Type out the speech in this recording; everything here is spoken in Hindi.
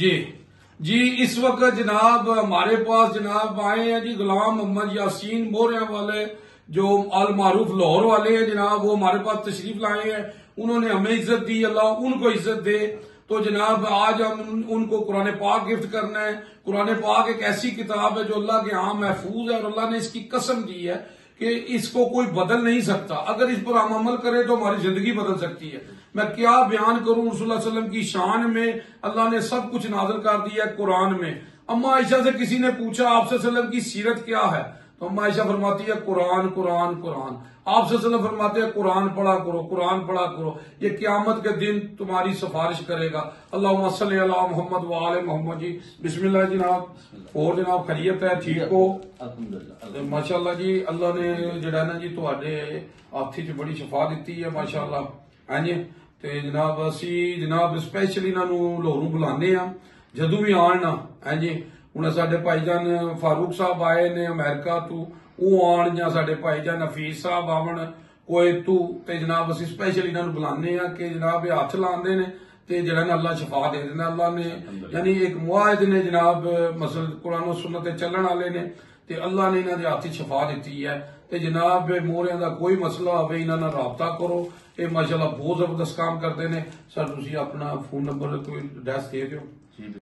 जी जी, इस वक्त जनाब हमारे पास जनाब आए हैं जी गुलाम मोहम्मद यासीन मोरिया वाले, जो अल मारूफ लाहौर वाले हैं जनाब। वो हमारे पास तशरीफ लाए हैं, उन्होंने हमें इज्जत दी, अल्लाह उनको इज्जत दे। तो जनाब आज हम उनको कुरान पाक गिफ्ट करना है। कुरान पाक एक ऐसी किताब है जो अल्लाह के यहाँ महफूज है और अल्लाह ने इसकी कसम दी है कि इसको कोई बदल नहीं सकता। अगर इस पर हम अमल करें तो हमारी जिंदगी बदल सकती है। मैं क्या बयान करूं रसूलुल्लाह सल्लल्लाहु अलैहि वसल्लम की शान में। अल्लाह ने सब कुछ नाज़िल कर दिया है कुरान में। अम्मा आयशा से किसी ने पूछा आपसे सल्लम की सीरत क्या है, तो अम्मा आयशा फरमाती है कुरान कुरान कुरान। आपसे सल्लम फरमाते हैं कुरान पढ़ा करो, कुरान पढ़ा करो, ये क़यामत के दिन तुम्हारी सिफारिश करेगा। अल्लाहुम्मा सल्ली अला मोहम्मद व आले मोहम्मद। जी बिस्मिल्लाह जनाब। और जनाब खैरियत है, ठीक हो? अल्हम्दुलिल्लाह माशाअल्लाह जी। अल्लाह ने जड़ा ना जी तुहाडे हाथी च बड़ी शफा दी है माशाअल्लाह। हाँ जी, ते जनाब असी जनाब स्पैशल इन्हों लाहौरों बुलाने आ जदों भी आन ना। है जी, हुण साडे भाईजान फारूक साहब आए ने अमेरिका तो वो आन, या साडे भाईजान हफीज साहब आवन कुवैत तो, ते जनाब असी स्पैशल इन्हों बुलाने आ कि जनाब ये हथ लाते ने ते जड़ा ना अल्लाह शफा दे देना। अल्लाह ने यानी एक मुआहिद ने जनाब मसल कुरान सुन्नत चलण वाले ने, ते अल्लाह ने इन्होंने हाथ शफा दी है। ते जनाब मोहरिया का कोई मसला हो इन्होंने राबता करो, ये माशाअल्लाह बहुत जबरदस्त काम करते हैं। सर तुसी अपना फोन नंबर कोई एड्रैस दे दो।